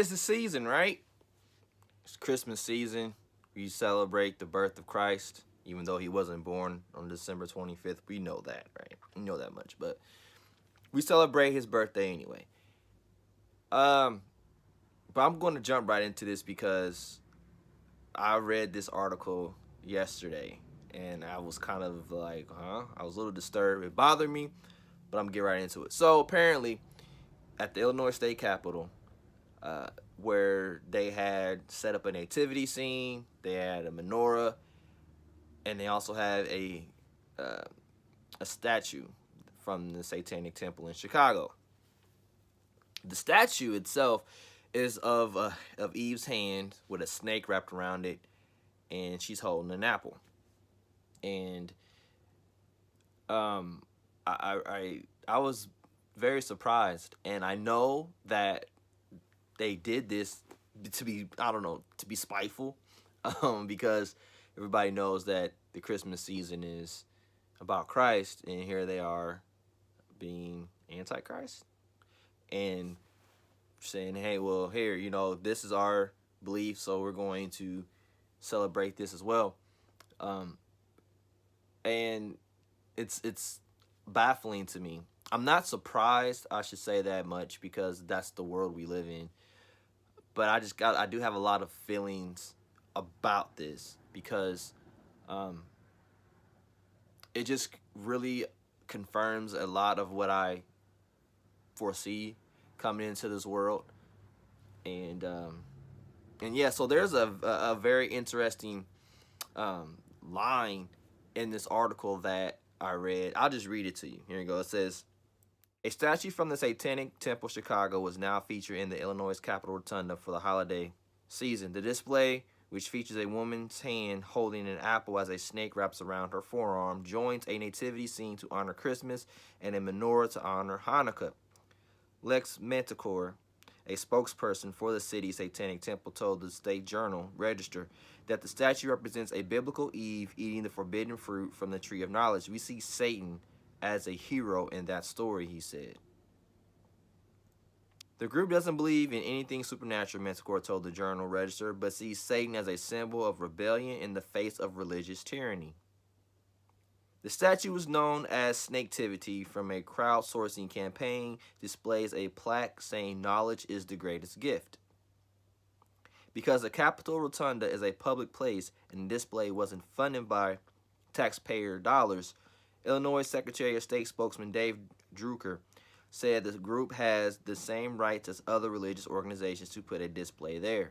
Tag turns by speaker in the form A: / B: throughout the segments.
A: is the season, right? It's Christmas season. We celebrate the birth of Christ, even though he wasn't born on December 25th. We know that, right? We know that much, but we celebrate his birthday anyway. Um, but I'm going to jump right into this because I read this article yesterday and I was kind of like, huh? I was a little disturbed. It bothered me, but I'm going to get right into it. So apparently, at the Illinois State Capitol, uh, where they had set up a nativity scene, they had a menorah, and they also had uh, a statue from the Satanic Temple in Chicago. The statue itself is of Eve's hand with a snake wrapped around it, and she's holding an apple. And um, I was very surprised, and I know that they did this to be, I don't know, to be spiteful, because everybody knows that the Christmas season is about Christ, and here they are being antichrist and saying, hey, well, here, this is our belief, so we're going to celebrate this as well. Um, and it's baffling to me. I'm not surprised, I should say that much, because that's the world we live in. But I do have a lot of feelings about this because it just really confirms a lot of what I foresee coming into this world. And yeah, so there's a very interesting line in this article that I read. I'll just read it to you. Here you go. It says, a statue from the Satanic Temple Chicago was now featured in the Illinois Capitol Rotunda for the holiday season. The display, which features a woman's hand holding an apple as a snake wraps around her forearm, joins a nativity scene to honor Christmas and a menorah to honor Hanukkah. Lex Manticore, a spokesperson for the city's Satanic Temple, told the State Journal Register that the statue represents a biblical Eve eating the forbidden fruit from the tree of knowledge. We see Satan as a hero in that story, he said. The group doesn't believe in anything supernatural, Manticore told the Journal Register, but sees Satan as a symbol of rebellion in the face of religious tyranny. The statue was known as Snaketivity from a crowdsourcing campaign, displays a plaque saying knowledge is the greatest gift. Because the Capitol Rotunda is a public place and the display wasn't funded by taxpayer dollars, Illinois Secretary of State spokesman Dave Drucker said the group has the same rights as other religious organizations to put a display there.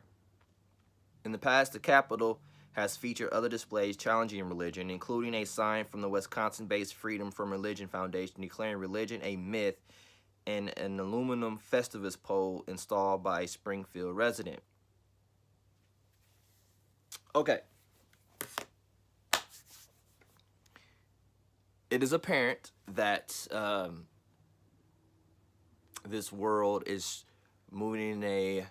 A: In the past, the Capitol has featured other displays challenging religion, including a sign from the Wisconsin-based Freedom from Religion Foundation declaring religion a myth and an aluminum Festivus pole installed by a Springfield resident. Okay. It is apparent that this world is moving in a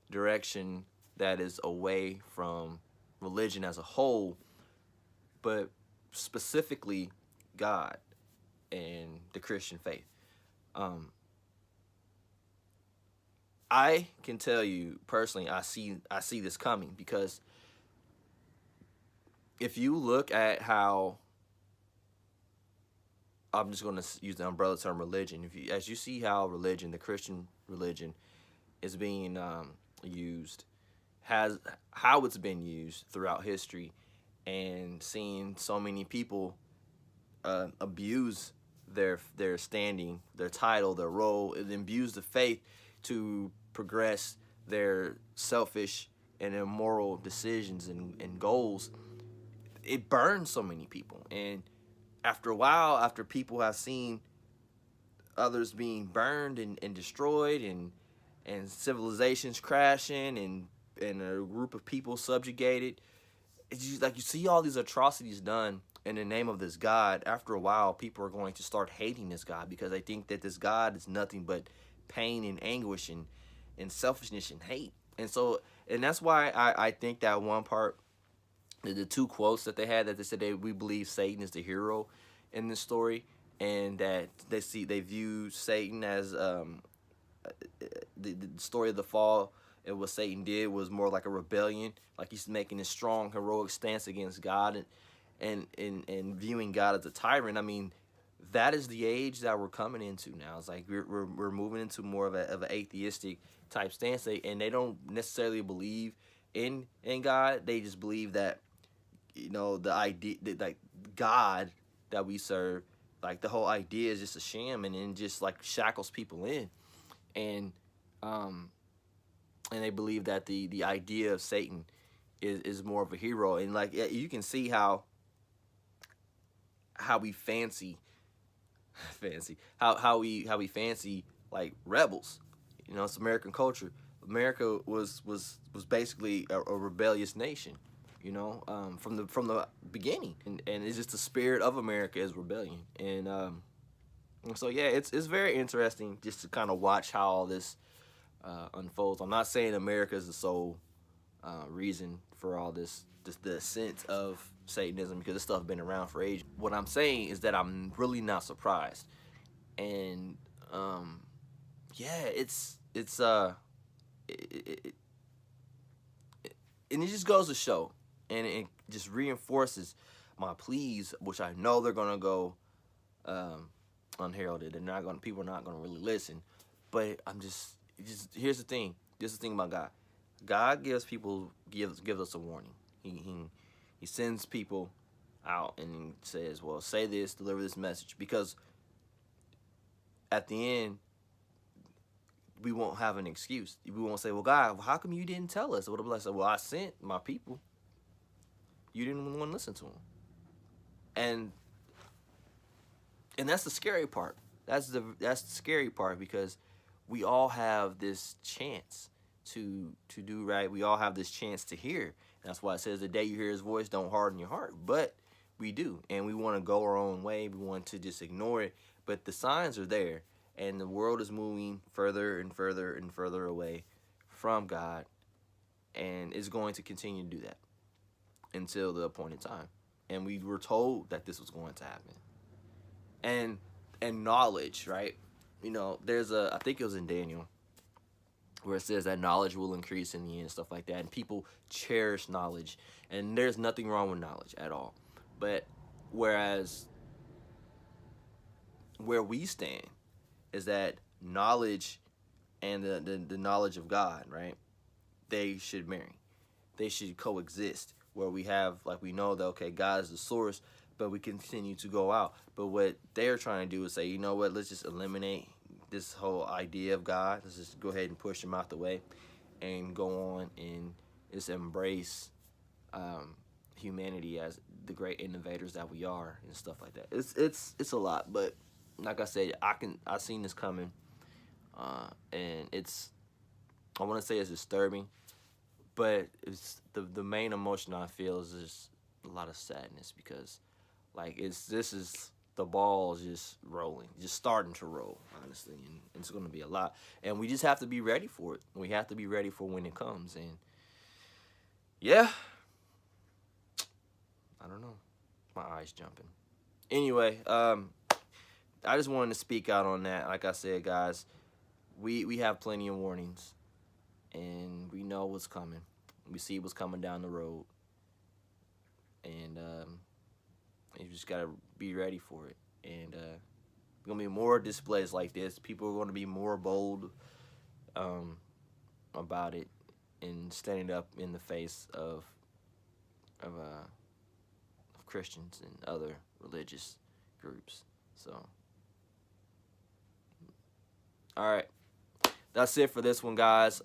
A: direction that is away from religion as a whole, but specifically God and the Christian faith. I can tell you personally, I see this coming, because if you look at how, I'm just going to use the umbrella term religion. As you see how religion, the Christian religion, is being used, how it's been used throughout history, and seeing so many people abuse their standing, their title, their role, and abuse the faith to progress their selfish and immoral decisions and goals. It burns so many people, and after a while, after people have seen others being burned and destroyed, and civilizations crashing, and a group of people subjugated, it's just like you see all these atrocities done in the name of this God. After a while, people are going to start hating this God, because they think that this God is nothing but pain and anguish and selfishness and hate. And that's why I think that one part, the two quotes that they had, that they said we believe Satan is the hero in this story, and that they view Satan as the story of the fall And what Satan did was more like a rebellion, like he's making this strong, heroic stance against God, and viewing God as a tyrant. I mean, that is the age that we're coming into now. It's like we're moving into more of an atheistic type stance, and they don't necessarily believe in God. They just believe that, you know, the idea that, like, God that we serve, like, the whole idea is just a sham, and then just like shackles people in, and um and they believe that the idea of Satan is more of a hero, and like you can see how we fancy how we fancy like rebels. You know, it's American culture. America was basically a rebellious nation, you know, from the beginning, and it's just the spirit of America is rebellion, and so yeah, it's very interesting just to kind of watch how all this unfolds. I'm not saying America is the sole reason for all this, just the ascent of Satanism, because this stuff been around for ages. What I'm saying is that I'm really not surprised, and yeah, it, and it just goes to show, and it just reinforces my pleas, which I know they're gonna go unheralded. People are not gonna really listen, but I'm just here's the thing. This is the thing about God. God gives us a warning. He sends people out and he says, well, say this, deliver this message, because at the end we won't have an excuse. We won't say, well, God, how come you didn't tell us? What I say, well, I sent my people. You didn't want to listen to them. And that's the scary part. That's the scary part, because we all have this chance to do right. We all have this chance to hear. And that's why it says the day you hear his voice, don't harden your heart. But we do, and we want to go our own way. We want to just ignore it. But the signs are there, and the world is moving further and further and further away from God, and it's going to continue to do that until the appointed time. And we were told that this was going to happen. And knowledge, right? You know, I think it was in Daniel, where it says that knowledge will increase in the end and stuff like that. And people cherish knowledge. And there's nothing wrong with knowledge at all. But whereas where we stand is that knowledge and the knowledge of God, right? They should marry. They should coexist, where we have, like, we know that, okay, God is the source, but we continue to go out. But what they're trying to do is say, you know what, let's just eliminate this whole idea of God. Let's just go ahead and push him out the way and go on and just embrace humanity as the great innovators that we are and stuff like that. It's a lot, but like I said, I've seen this coming, and I want to say it's disturbing, but it's the main emotion I feel is just a lot of sadness, because like this is the ball is just rolling, just starting to roll, honestly, and it's going to be a lot, and we just have to be ready for it. We have to be ready for when it comes, and yeah, I don't know, my eyes jumping. Anyway, I just wanted to speak out on that. Like I said, guys, we have plenty of warnings, and we know what's coming. We see what's coming down the road, and you just gotta be ready for it. And gonna be more displays like this. People are gonna be more bold about it and standing up in the face of Christians and other religious groups. So, all right, that's it for this one, guys.